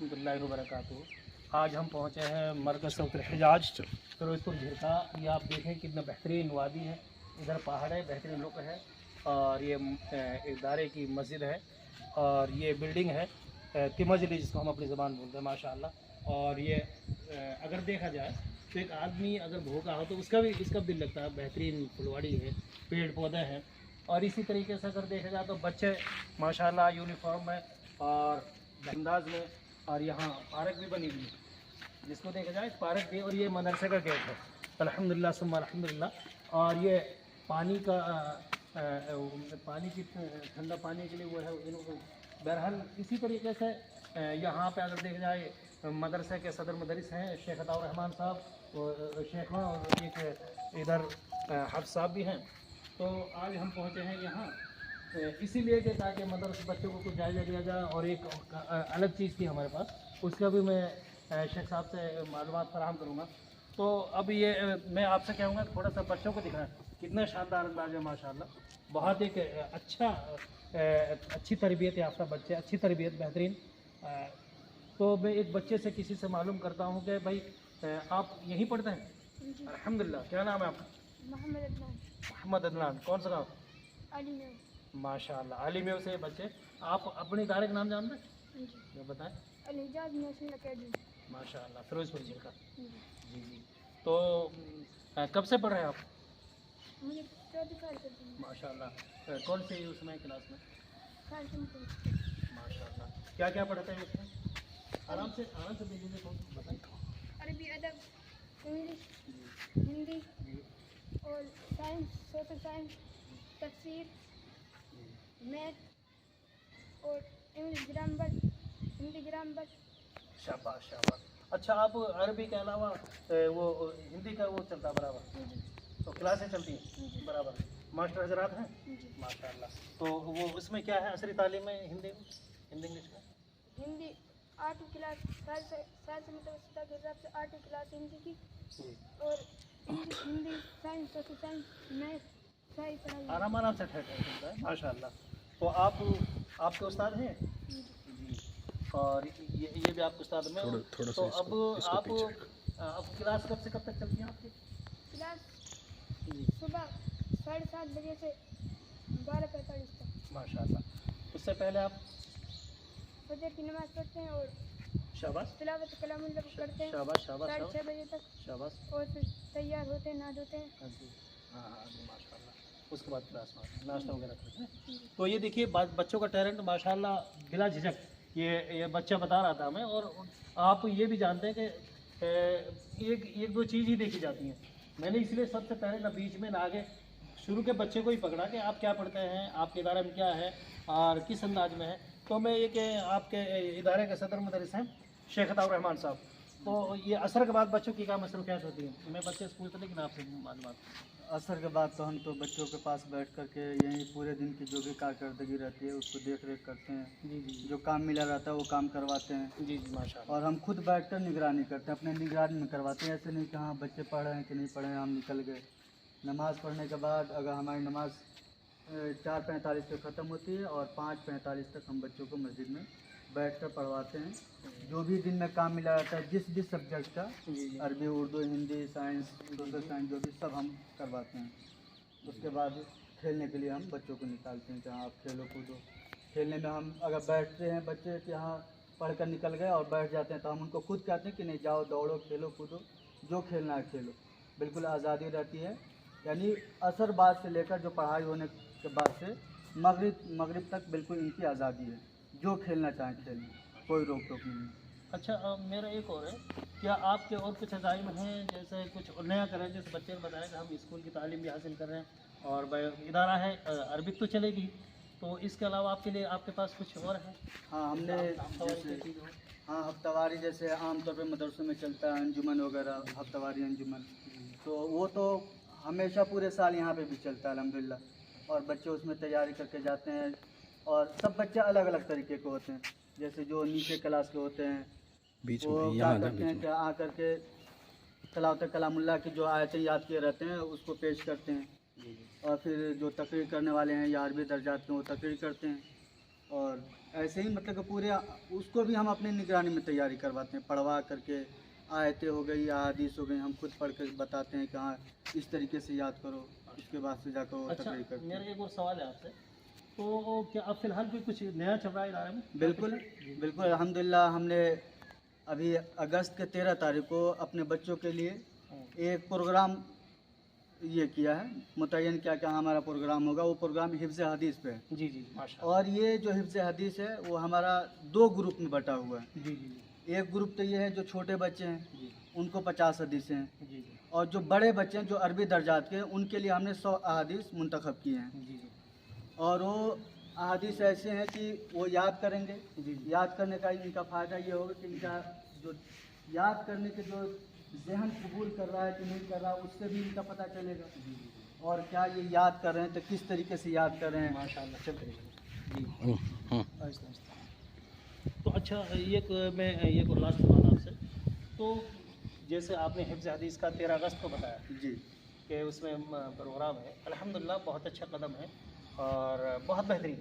रहमतुल्लाहि व बरकातुहू। आज हम पहुँचे हैं मरकज़ सऊतुल हिजाज फिरोज़पुर झिरका। ये आप देखें कितना बेहतरीन वादी है, इधर पहाड़ है, बेहतरीन रुख है और ये इदारे की मस्जिद है और ये बिल्डिंग है तिमजली जिसको हम अपनी ज़बान बोलते हैं माशाअल्लाह। और ये अगर देखा जाए तो एक आदमी अगर भूखा हो तो उसका भी दिल लगता है। बेहतरीन फुलवाड़ी है, पेड़ पौधे हैं और इसी तरीके से अगर देखा जाए तो बच्चे माशाल्लाह यूनिफॉर्म में और अंदाज में। और यहाँ पार्क भी बनी हुई है, जिसको देखा जाए पार्क भी। और ये मदरसे का गेट है, अल्हम्दुलिल्लाह सुम्मा अल्हम्दुलिल्लाह। और ये पानी का पानी की ठंडा पानी के लिए वो है इनको। बहरहाल इसी तरीके से यहाँ पे अगर देखा जाए मदरसे के सदर मदरिस हैं शेख अताउर रहमान साहब और शेख और एक इधर हफ्स साहब भी हैं। तो आज हम पहुँचे हैं यहाँ इसीलिए कि ताकि मदरसे बच्चों को कुछ जायज़ा दिया जाए। और एक अलग चीज़ थी हमारे पास, उसका भी मैं शेख साहब से मालूमात फराहम करूँगा। तो अब ये मैं आपसे कहूँगा थोड़ा सा बच्चों को दिखाएं, कितना शानदार अंदाज है माशाल्लाह। बहुत एक अच्छी तरबियत याफ्ता बच्चे, अच्छी तरबियत बेहतरीन। तो मैं एक बच्चे से किसी से मालूम करता हूँ कि भाई आप यहीं पढ़ते हैं? अल्हम्दुलिल्लाह। क्या नाम है आपका? मोहम्मद अदनान। मोहम्मद अदनान। कौन सा गाँव? अली में। माशाल्लाह अली में से बच्चे। आप अपने इदारे का नाम जानते हैं? क्या बताएं? अल हिजाज नेशनल एकेडमी। माशाल्लाह फिरोजपुर झिरका। जी जी। तो कब से पढ़ रहे हैं आप? मुझे 14 साल चलती है। माशाल्लाह। कौन से उसमें क्लास में? माशाल्लाह। क्या क्या पढ़ते हैं उसमें? आराम से दीजिए। कौन बताएं? अरबी, अदब, इंग्लिश, हिंदी और साइंस, सोशल साइंस, तफसीर, मैथ और इंग्लिश ग्रामर, हिंदी ग्रामर। शाबाश शाबाश। अच्छा, आप अरबी के अलावा वो हिंदी का वो चलता है बराबर? तो क्लासें चलती हैं बराबर? मास्टर हजरात हैं माशाल्लाह। तो वो उसमें क्या है असरी तालीम में हिंदी इंग्लिश में? हिंदी 8वीं क्लास साल से मुतवस्सिता के हिसाब से 8वीं क्लास हिंदी की और Hindi, science, social science, math सारी पढ़ाई। आराम से ठहर चलता है माशाल्लाह। तो आपके उस्ताद हैं? जी। और ये भी आपके उस्ताद में? तो अब क्लास कब से कब तक चलती है आपकी? क्लास सुबह 7:30 बजे से 12:45 तक। माशाल्लाह। उससे पहले आप फजर की नमाज़ पढ़ते हैं और शाबाश तिलावत कलामुल्लाह करते हैं शाबाश शाबाश 6:30 बजे तक। शाबाश। और फिर तैयार होते हैं, नहा धोते हैं। हाँ जी माशाल्लाह। उसके बाद क्लास में नाश्ता वगैरह करते हैं। तो ये देखिए बच्चों का टैलेंट माशाल्लाह बिला झिझक ये बच्चा बता रहा था हमें। और आप ये भी जानते हैं कि एक दो चीज़ ही देखी जाती हैं। मैंने इसलिए सबसे पहले ना बीच में ना आगे शुरू के बच्चे को ही पकड़ा कि आप क्या पढ़ते हैं, आपके इदारे में क्या है और किस अंदाज में है। तो मैं ये कि आपके इदारे के सदर मदरस हैं शेख अताउर रहमान साहब। तो ये असर के बाद बच्चों की क्या मसरूफियात होती हैं? मैं बच्चे स्कूल से लेकिन आपसे मालूमात। असर के बाद तो हम तो बच्चों के पास बैठ कर के यहीं पूरे दिन की जो भी कारकर्दगी रहती है उसको देख रेख करते हैं। जी। जो काम मिला रहता है वो काम करवाते हैं। जी माशाल्लाह। और हम खुद बैठ कर निगरानी करते हैं, अपने निगरानी में करवाते हैं। ऐसे नहीं कि हाँ बच्चे पढ़ रहे हैं कि नहीं पढ़ रहे हैं, हम निकल गए। नमाज़ पढ़ने के बाद अगर हमारी नमाज़ 4:45 पे ख़त्म होती है और 5:45 तक हम बच्चों को मस्जिद में बैठ कर पढ़वाते हैं। जो भी दिन में काम मिला रहता है जिस भी सब्जेक्ट का, अरबी, Urdu, Hindi, science, social science, जो भी सब हम करवाते हैं। उसके बाद खेलने के लिए हम बच्चों को निकालते हैं कि हाँ आप खेलो कूदो। खेलने में हम अगर बैठते हैं बच्चे कि हाँ पढ़ कर निकल गए और बैठ जाते हैं तो हम उनको खुद कहते हैं कि नहीं जाओ दौड़ो खेलो कूदो, जो खेलना है खेलो। बिल्कुल आज़ादी रहती है। यानी असर बाद से लेकर जो पढ़ाई होने के बाद से मगरिब तक बिल्कुल इनकी आज़ादी है, जो खेलना चाहें खेलें, कोई रोक टोक नहीं। अच्छा, मेरा एक और है, क्या आपके और कुछ अज़ाइम हैं जैसे कुछ नया करें? जैसे बच्चे ने बताया कि हम स्कूल की तालीम भी हासिल कर रहे हैं और इदारा है अरबिक तो चलेगी, तो इसके अलावा आपके लिए आपके पास कुछ और है? हाँ हमने हाँ हफ्तावारी जैसे आमतौर पे मदरसों में चलता है अंजुमन वगैरह, हफ्तावारी अंजुमन, तो वो तो हमेशा पूरे साल यहाँ पे भी चलता है अल्हम्दुलिल्लाह। और बच्चे उसमें तैयारी करके जाते हैं और सब बच्चे अलग अलग तरीके के होते हैं। जैसे जो नीचे क्लास के होते हैं वो क्या करते हैं कि आ करके तिलावत कलामुल्लाह की जो आयतें याद किए रहते हैं उसको पेश करते हैं। और फिर जो तकरीर करने वाले हैं या अरबी दर्जात के वो तकरीर करते हैं। और ऐसे ही मतलब कि पूरे उसको भी हम अपनी निगरानी में तैयारी करवाते हैं, पढ़वा करके आयतें हो गई, अहादीस हो गई, हम खुद पढ़ कर बताते हैं कि हाँ इस तरीके से याद करो, उसके बाद से जाकर वो अच्छा, तकरीर करते मेरा हैं। एक और सवाल है आपसे, तो क्या अब फिलहाल कोई कुछ नया चल रहा है इदारे में? बिल्कुल बिल्कुल, अल्हम्दुलिल्लाह हमने अभी अगस्त के 13 तारीख को अपने बच्चों के लिए एक प्रोग्राम ये किया है, मुतय्यन किया कि हमारा प्रोग्राम होगा। वो प्रोग्राम हिफ्ज़ हदीस पे है, जी जी माशाल्लाह। और ये जो हिफ्ज़ हदीस है वो हमारा 2 ग्रुप में बटा हुआ है। जी जी एक ग्रुप तो ये है जो छोटे बच्चे हैं, जी उनको 50 हदीसें हैं, जी जी और जो बड़े बच्चे हैं जो अरबी दर्जात के हैं उनके लिए हमने 100 अहादीस मुंतखब किए हैं। जी जी और वो अहादीस ऐसे हैं कि वो याद करेंगे। जी याद करने का इनका फ़ायदा ये होगा कि इनका जो याद करने के जो जहन कबूल कर रहा है कि नहीं कर रहा, उससे भी इनका पता चलेगा। और क्या ये याद कर रहे हैं तो किस तरीके से याद कर रहे हैं। माशाल्लाह, चल रही जी। आहिस्ता आहिस्ता। तो अच्छा, मैं एक और लास्ट सवाल आपसे, तो जैसे आपने हिफ्ज़ हदीस का 13 अगस्त को बताया जी कि उसमें प्रोग्राम है, अल्हम्दुलिल्लाह बहुत अच्छा कदम है और बहुत बेहतरीन,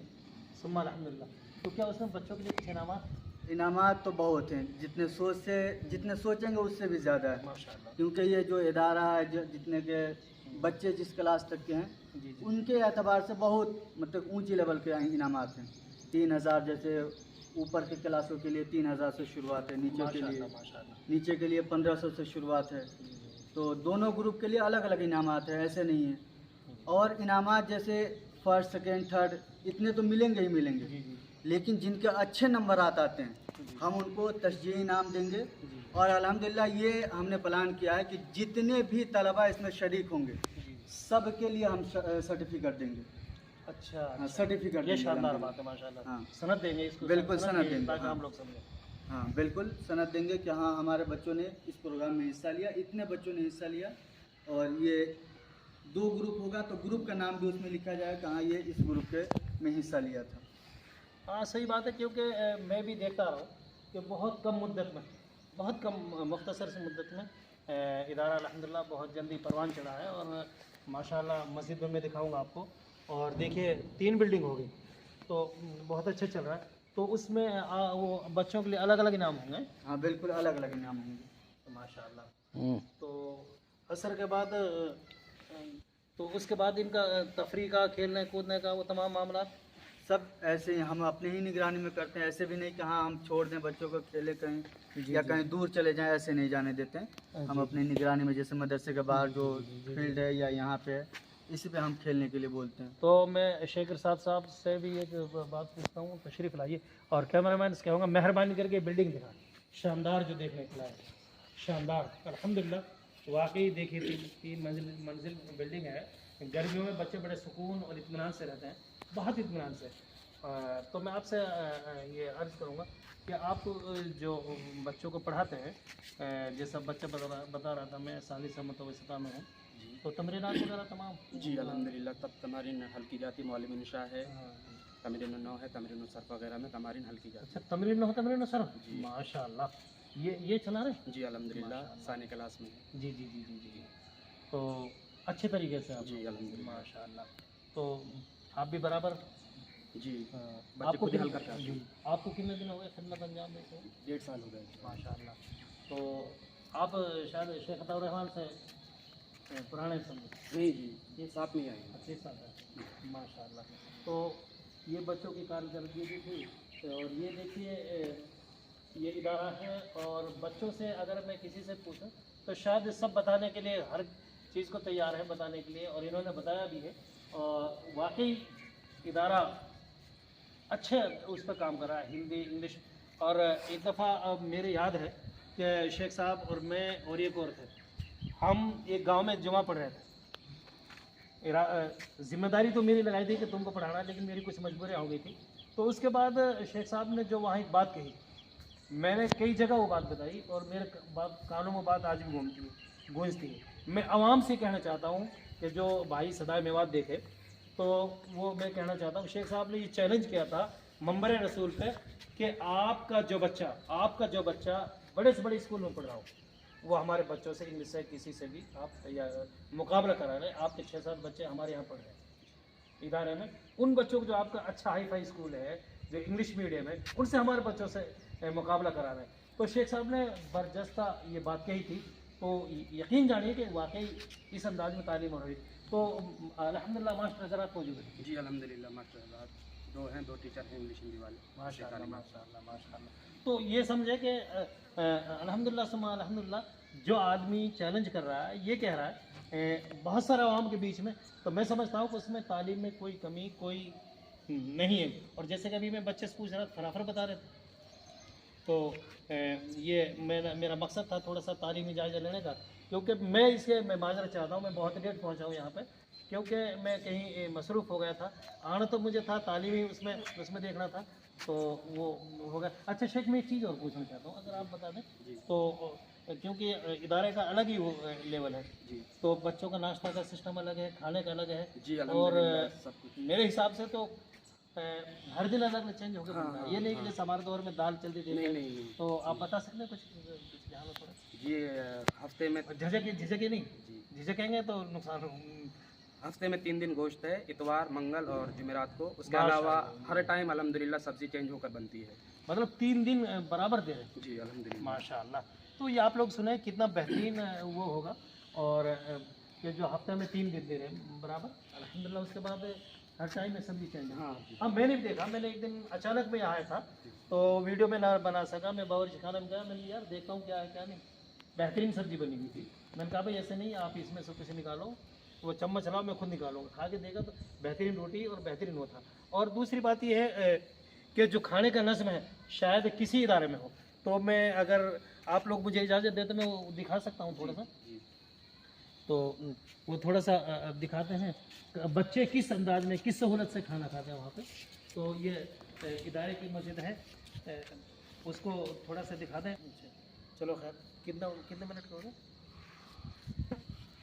सुम्मा अल्हम्दुलिल्लाह। तो क्या उसमें बच्चों के लिए कुछ इनामात? इनामात तो बहुत हैं, जितने सोचेंगे उससे भी ज़्यादा है, माशाल्लाह। क्योंकि ये जो इदारा है जितने के बच्चे जिस क्लास तक के हैं जी जी उनके एतबार से बहुत मतलब ऊंची लेवल के इनामात हैं। 3000 जैसे ऊपर के क्लासों के लिए 3000 से शुरुआत है, माशाल्लाह माशाल्लाह। नीचे के लिए 1500 से शुरुआत है। तो दोनों ग्रुप के लिए अलग अलग इनामात है, ऐसे नहीं है। और इनामात जैसे फर्स्ट सेकेंड थर्ड इतने तो मिलेंगे ही मिलेंगे, जी जी लेकिन जिनके अच्छे नंबर आते हैं हम उनको तशजीह इनाम देंगे। जी और अल्हम्दुलिल्लाह ये हमने प्लान किया है कि जितने भी तलबा इसमें शरीक होंगे जी। सब के लिए हम सर्टिफिकेट देंगे। अच्छा, हाँ, अच्छा। सर्टिफिकेट ये देंगे शानदार अल्हम्दुलिल्लाह। बात है माशाल्लाह। हाँ सनद देंगे इसको, बिल्कुल सनद देंगे, ताकि हाँ। हम लोग समझें। हाँ बिल्कुल सनद देंगे कि हाँ हमारे बच्चों ने इस प्रोग्राम में हिस्सा लिया, इतने बच्चों ने हिस्सा लिया। और ये 2 ग्रुप होगा तो ग्रुप का नाम भी उसमें लिखा जाएगा कि हाँ ये इस ग्रुप के में हिस्सा लिया था। हाँ सही बात है, क्योंकि मैं भी देखता रहा हूँ कि बहुत कम मुद्दत में, बहुत कम मुख्तसर से मुद्दत में इदारा अल्हम्दुलिल्लाह बहुत जल्दी परवान चढ़ा है। और माशाल्लाह मस्जिद में मैं दिखाऊंगा आपको, और देखिए 3 बिल्डिंग हो गई, तो बहुत अच्छा चल रहा है। तो उसमें वो बच्चों के लिए अलग अलग इनाम होंगे। हाँ बिल्कुल अलग अलग इनाम होंगे। तो माशाल्लाह। तो असर के बाद तो उसके बाद इनका तफरी का, खेलने कूदने का, वो तमाम मामला सब ऐसे ही हम अपने ही निगरानी में करते हैं। ऐसे भी नहीं कि हाँ हम छोड़ दें बच्चों को खेले कहीं या कहीं दूर चले जाएं, ऐसे नहीं जाने देते हैं। हम अपनी निगरानी में जैसे मदरसे के बाहर जो फील्ड है या यहाँ पे है, इसी पे हम खेलने के लिए बोलते हैं। तो मैं शेख इरशाद साहब से भी एक बात पूछता हूँ, तशरीफ़ लाइए, और कैमरामैन से कहूँगा मेहरबानी करके बिल्डिंग दिखा, शानदार जो देखने को लायक है, शानदार अल्हम्दुलिल्लाह। वाकई देखिए 3 मंजिल बिल्डिंग है। गर्मियों में बच्चे बड़े सुकून और इत्मीनान से रहते हैं, बहुत इत्मीनान से। तो मैं आपसे ये अर्ज़ करूँगा कि आप जो बच्चों को पढ़ाते हैं, जैसा बच्चा बता रहा था, मैं साली से मुतवस्सिता में हूँ, तो तमरीनात वगैरह तमाम? जी अल्हम्दुलिल्लाह, तब तमारीन हल की जाती, मौलवी निशा है, हाँ। तमरीन नौ है, तमरीन सर्फ वगैरह में तमारीन हल की जाती अच्छा, तमरीन हो, तमरीन सर, माशाल्लाह। ये चला रहे? है। जी अल्हम्दुलिल्लाह, सानी क्लास में है। जी जी जी जी जी। तो अच्छे तरीके से आप? जी अल्हम्दुलिल्लाह। माशाल्लाह। तो आप भी बराबर? जी बच्चे आपको खुद ही हल करते जी, हैं। आपको कितने दिन हो गए खिदमत अंजाम देते हुए? 1.5 साल हो गए। माशाल्लाह। तो आप शायद शेख अताउर रहमान से पुराने समझे? नहीं जी, ये साथ में ही आए हैं। अच्छे साथ है माशाल्लाह। तो ये बच्चों की कारकर्दगी भी थी। और ये देखिए ये इदारा है, और बच्चों से अगर मैं किसी से पूछूं तो शायद सब बताने के लिए, हर चीज़ को तैयार है बताने के लिए, और इन्होंने बताया भी है। और वाकई इदारा अच्छे उस पर काम कर रहा है, हिंदी इंग्लिश। और एक दफ़ा मेरे याद है कि शेख साहब और मैं और एक और थे, हम एक गांव में जुमा पढ़ रहे थे। जिम्मेदारी तो मेरी लगाई थी कि तुमको पढ़ाना, लेकिन मेरी कुछ मजबूरियाँ हो गई थी। तो उसके बाद शेख साहब ने जो वहाँ एक बात कही, मैंने कई जगह वो बात बताई, और मेरे कानों में बात आज भी गूंजती है। मैं आवाम से कहना चाहता हूँ कि जो भाई सदाए मेवात देखे, तो वो मैं कहना चाहता हूँ, शेख साहब ने ये चैलेंज किया था मंबर रसूल पे कि आपका जो बच्चा बड़े से बड़े स्कूल में पढ़ रहा हो, वो हमारे बच्चों से, इंग्लिश से, किसी से भी आप या मुकाबला करा रहे हैं। आपके 6-7 बच्चे हमारे यहाँ पढ़ रहे हैं इदारे में, उन बच्चों को जो आपका अच्छा हाई फाई स्कूल है, जो इंग्लिश मीडियम है उनसे हमारे बच्चों से मुकाबला करा रहे हैं। तो शेख साहब ने बरजस्ता ये बात कही थी, तो यकीन जानिए कि वाकई इस अंदाज में तालीम हो रही। तो अल्हम्दुलिल्लाह मास्टर हज़रात मौजूद हैं। जी अल्हम्दुलिल्लाह मास्टर हज़रात 2 हैं, 2 टीचर हैं इंग्लिश हिंदी वाले। माशाअल्लाह माशाअल्लाह माशाअल्लाह। तो ये समझे कि अल्हम्दुलिल्लाह सुम्मा अल्हम्दुलिल्लाह जो आदमी चैलेंज कर रहा है, ये कह रहा है बहुत सारे आवाम के बीच में, तो मैं समझता हूँ कि उसमें तालीम में कोई कमी कोई नहीं है। और जैसे कि अभी मैं बच्चे से पूछ रहा था, फराफर बता रहे थे, तो ये मेरा मकसद था थोड़ा सा तालीमी जायज़ा लेने का, क्योंकि मैं माजरत चाहता हूँ, मैं बहुत लेट पहुँचा हूँ यहाँ पे, क्योंकि मैं कहीं मसरूफ़ हो गया था। आना तो मुझे था तालीमी उसमें देखना था, तो वो हो गया। अच्छा शेख, मैं एक चीज़ और पूछना चाहता हूँ, अगर आप बता दें तो, क्योंकि इदारे का अलग ही वो लेवल है जी। तो बच्चों का नाश्ता का सिस्टम अलग है, खाने का अलग है जी और अल्हम्दुलिल्लाह सब कुछ। मेरे हिसाब से तो हर दिन अलग अलग चेंज होकर बनता है। ये नहीं कि जैसे हमारे दौर में दाल चलती थी। नहीं। तो आप बता सकते हैं कुछ यहाँ पर थोड़ा? ये हफ्ते में झिझक ही नहीं, जी झिझकेंगे तो नुकसान हो। हफ्ते में 3 दिन गोश्त है, इतवार, मंगल और जुमेरात को। उसके माशाअल्लाह। अलावा हर टाइम अल्हम्दुलिल्लाह सब्जी चेंज होकर बनती है। मतलब 3 दिन बराबर दे रहे हैं। जी अल्हम्दुलिल्लाह माशाअल्लाह। तो ये आप लोग सुने कितना बेहतरीन वो होगा। और ये जो हफ्ते में 3 दिन दे रहे हैं बराबर, अल्हम्दुलिल्लाह। उसके बाद हर टाइम में सब्जी चेंज है। हाँ हाँ, मैंने भी देखा, मैंने एक दिन अचानक में आया था तो वीडियो में ना बना सका, मैं बावर्ची खाना में गया, मैंने यार देखता हूँ क्या है क्या नहीं, बेहतरीन सब्जी बनी हुई थी। मैंने कहा भाई ऐसे नहीं, आप इसमें से कुछ निकालो, वो चम्मच लाओ, मैं खुद निकालूंगा। खा के देखा तो बेहतरीन रोटी और बेहतरीन वो था। और दूसरी बात ये है कि जो खाने का नज़्म है शायद किसी इदारे में हो, तो मैं अगर आप लोग मुझे इजाज़त दें तो मैं वो दिखा सकता हूँ थोड़ा सा। तो वो थोड़ा सा दिखाते हैं बच्चे किस अंदाज में किस सहूलत से खाना खाते हैं वहाँ पे। तो ये इदारे की मस्जिद है, उसको थोड़ा सा दिखा दें। चलो खैर, कितने मिनट का होगा?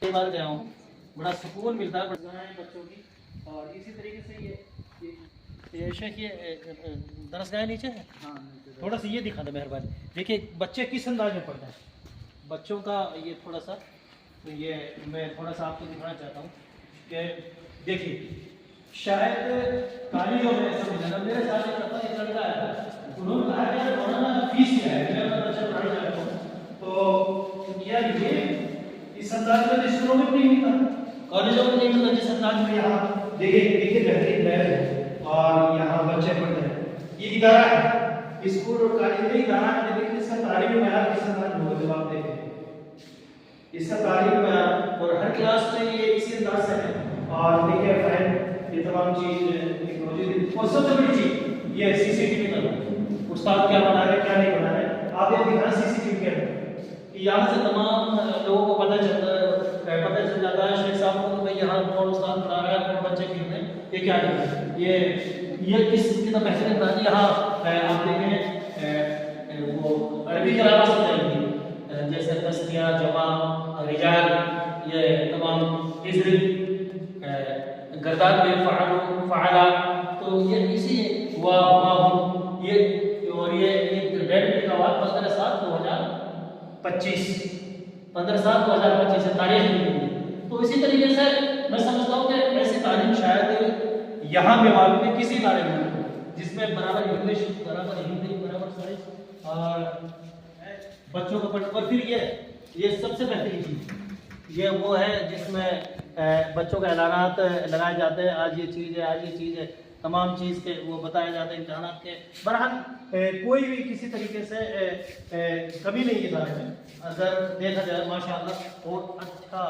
कई बार गया हूँ, बड़ा सुकून मिलता है बच्चों की। और इसी तरीके से ये शेख ये दरसगाह नीचे है, थोड़ा सा ये दिखा दे मेहरबानी। देखिए बच्चे किस अंदाज में पढ़ते हैं, बच्चों का ये थोड़ा सा, तो ये मैं थोड़ा सा आपको दिखाना चाहता हूँ कि देखिए शायद कॉलेजों में समझना, मेरे साथ एक लड़का है, उन्होंने कहा कि मौलाना फीस क्या है, मैं बच्चा पढ़ाई जाता हूँ। तो यार ये इस अंदाज में स्कूलों में नहीं मिलता, कॉलेजों में नहीं मिलता जिस अंदाज में यहाँ देखिए बेहतरीन बैग है और यहाँ बच्चे पढ़ते हैं। ये इदारा है, स्कूल और कॉलेज में इदारा है, लेकिन इसका तालीमी मेयार किस अंदाज में होगा, जवाब देखें इसका तालीमी मेयार। और हर क्लास में ये इसी अंदाज से है। और देखिए फ्रेंड, ये तमाम चीज़ मौजूद। और सबसे बड़ी चीज़ ये CCTV का उस्ताद क्या बना रहे क्या नहीं बना रहे, आप ये दिखा CCTV के अंदर यहाँ से तमाम लोगों को पता चल जाता है शेख साहब को भाई यहाँ कौन उस्ताद पढ़ा रहा है, कौन बच्चे कितने, ये क्या है, ये किस कितना बेहतरीन था। यहाँ आप देखें वो अरबी के अलावा समझाएंगे जैसे तस्निया, जमा, रिजाल, ये तमाम इजरी गर्दान में फ़ाला, तो ये इसी वाह ये और ये डेट का वाद 15/7/2025 15/7/2025 से तारीख मिली। तो इसी तरीके से मैं समझता हूँ कि ऐसी तालीम शायद यहाँ में मालूम है किसी इदारे में हो, जिसमें बराबर इंग्लिश, बराबर हिंदी, बराबर साइंस और बच्चों का पढ़। और फिर ये सबसे बेहतरीन चीज़ ये वो है जिसमें बच्चों के ऐलानात लगाए जाते हैं, आज ये चीज़ है, आज ये चीज़ है, तमाम चीज़ के वो बताए जाते हैं इम्तहानात के। बहरहाल कोई भी किसी तरीके से कमी नहीं है इदारे में अगर देखा जाए माशाअल्लाह। और अच्छा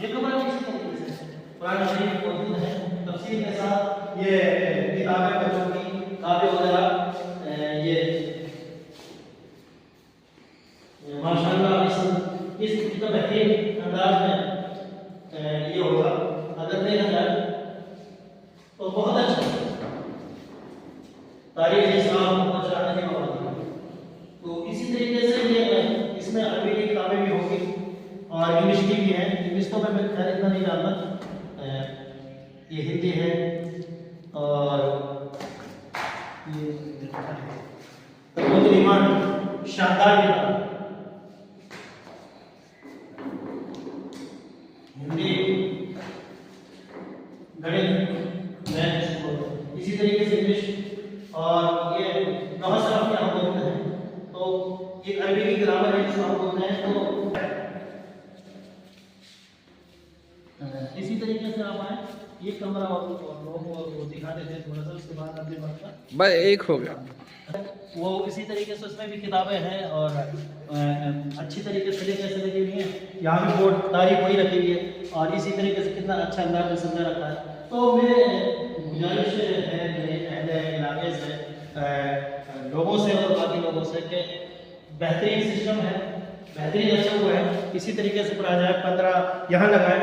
ये कमरा भी इसी तरीके से कुरान शरीफ मौजूद है, तफसीर के साथ ये किताबें बच्चों की काबे वगैरह, ये माशाअल्लाह इस कितना बेहतरीन अंदाज में ये होगा अगर देखा जाए तो बहुत अच्छा तारीख इस्लाम को पहुंचाने की बात है। तो इसी तरीके से ये इसमें अरबी की किताबें भी होगी और इंग्लिश की भी है। इंग्लिश तो मैं खैर इतना नहीं जानता, ये हिंदी है और ये तकरीबन शानदार किताब हिंदी, गणित, मैथ, इसी तरीके से इंग्लिश और ये अरबी की ग्रामर है जिसको हम बोलते हैं। तो इसी तरीके से आप आए, ये कमरा और वो दिखा देते हैं थोड़ा सा, उसके बाद अपने बस एक हो गया। वो इसी तरीके से उसमें भी किताबें हैं और अच्छी तरीके से लेकर लगी हुई हैं। यहाँ भी बोर्ड तारीख वही रखी हुई है और इसी तरीके से कितना अच्छा अंदाज में समझा रखा है। तो मेरे गुजारिश है मेरे अहले इलाके से लोगों से और बाकी लोगों से कि बेहतरीन सिस्टम है, बेहतरीन अच्छा हुआ है, इसी तरीके से पढ़ा जाए। 15 यहाँ लगाए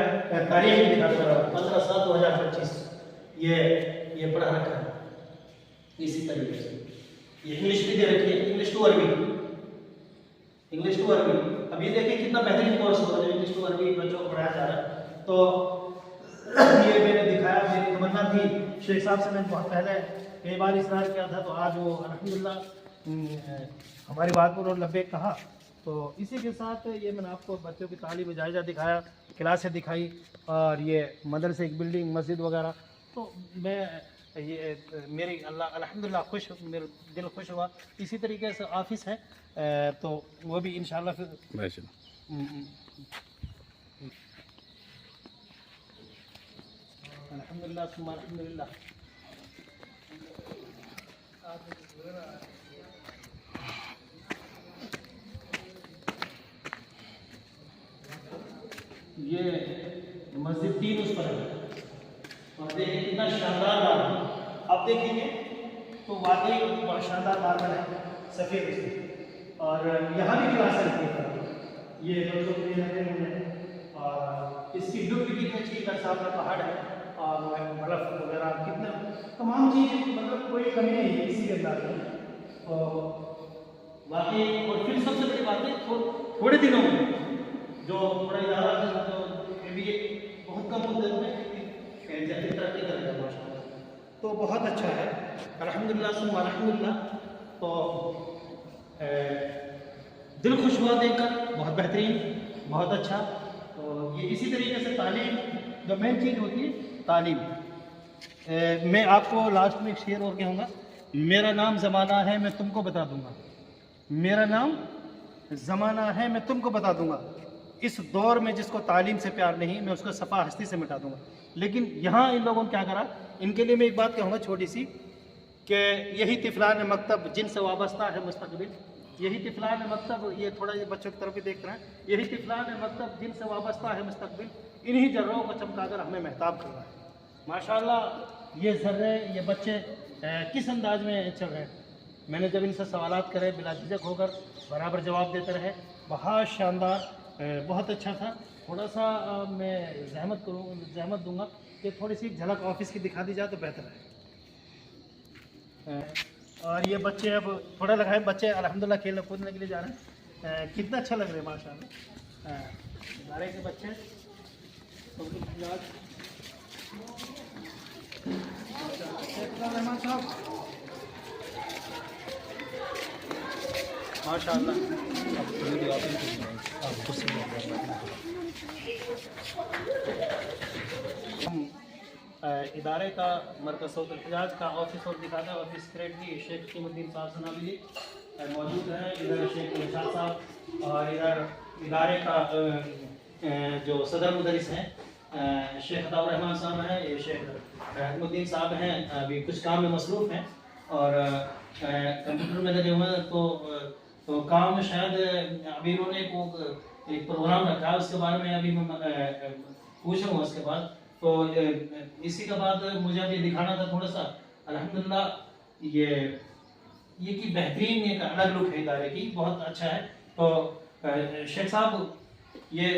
तारीख भी दिखा 15/7/2025 ये पढ़ा रखा है इसी तरीके से। ये इंग्लिश भी दे रखी है, इंग्लिश टू अरबी। अब ये देखिए कितना बेहतरीन कोर्स होगा जो इंग्लिश टू अरबी बच्चों को पढ़ाया जा रहा है। तो ये मैंने दिखाया, मेरी तमन्ना थी, शेख साहब से मैंने बहुत पहले कई बार इसरार किया था, तो आज वो अल्हम्दुलिल्लाह हमारी बात पर उन्होंने लब्बैक कहा। तो इसी के साथ ये मैंने आपको बच्चों की तालीम जायजा दिखाया, क्लासें दिखाई और ये मदरसे एक बिल्डिंग मस्जिद वगैरह। तो मैं ये मेरी अल्लाह अल्हम्दुलिल्लाह खुश, मेरा दिल खुश हुआ। इसी तरीके से ऑफिस है तो वो भी इंशाल्लाह फिर अल्हम्दुलिल्लाह सुम्मा अल्हम्दुलिल्लाह। ये मस्जिद 3 उस पर है और देखिए कितना शानदार मार्बल। अब देखेंगे तो वाकई बहुत शानदार मार्बल है, सफ़ेद उसकी। और यहाँ भी क्लास रखी है, ये बच्चों के लिए लगे हुए हैं। और इसकी लुक भी कितनी अच्छी, इधर सामने पहाड़ है और बर्फ़ वगैरह कितना तमाम चीज़ें, मतलब कोई कमी नहीं है इसी के अंदाज में। और वाकई और फिर सबसे बड़ी बात है थोड़े दिनों में जो थोड़ा इदारा भी बहुत कम मुद्दत में तरक्की करेगा माशाल्लाह, तो बहुत अच्छा है अल्हम्दुलिल्लाह सुम्मा अल्हम्दुलिल्लाह। तो दिल खुश हुआ देखकर, बहुत बेहतरीन, बहुत अच्छा। तो ये इसी तरीके से तालीम जो मेन चीज़ होती है तालीम। मैं आपको लास्ट में एक शेर और कहूँगा, मेरा नाम ज़माना है मैं तुमको बता दूँगा, मेरा नाम ज़माना है मैं तुमको बता दूँगा। इस दौर में जिसको तालीम से प्यार नहीं, मैं उसको सफ़ा हस्ती से मिटा दूँगा। लेकिन यहाँ इन लोगों ने क्या करा, इनके लिए मैं एक बात कहूँगा छोटी सी, कि यही तिफलान मकतब जिनसे वाबस्ता है मुस्तकबिल, यही तिफलान मकतब, ये थोड़ा ये बच्चों की तरफ भी देख रहे हैं, यही तिफलान मकतब जिनसे वाबस्ता है मुस्तकबिल, इन्हीं जर्रों को चमकाकर हमें महताब कर रहा है। माशाल्लाह ये जर्रे, ये बच्चे किस अंदाज में चल रहे हैं। मैंने जब इनसे सवालात करे बिला झिझक होकर बराबर जवाब देते रहे, बहुत शानदार, बहुत अच्छा था। थोड़ा सा मैं जहमत दूंगा कि थोड़ी सी झलक ऑफिस की दिखा दी जाए तो बेहतर है। और ये बच्चे अब थोड़ा लगा है, बच्चे अल्हम्दुलिल्लाह खेलने कूदने के लिए जा रहे हैं। कितना अच्छा लग रहा है माशाल्लाह इदारे के बच्चे। रहमान साहब माशाल्लाह हम इदारे का मरकज़ सऊदुल हिजाज का ऑफिस और दिखाते हैं। ऑफिस सेक्रेटरी शेख कीमुद्दीन साहब सनाबली मौजूद हैं, इधर शेख निशात साहब और इधर इदारे का जो सदर मुदरिस हैं शेख अताउर रहमान साहब हैं, ये शेख रहमुद्दीन साहब हैं, अभी कुछ काम में मसरूफ़ हैं और कंप्यूटर में लगे हुए हैं। तो काम में शायद अभी उन्होंने एक प्रोग्राम रखा है, उसके बारे में अभी मैं पूछूँगा उसके बाद। तो इसी के बाद मुझे अभी दिखाना था थोड़ा सा अल्हम्दुलिल्लाह ये की बेहतरीन एक अलग लुक है इदारे की, बहुत अच्छा है। तो शेख साहब ये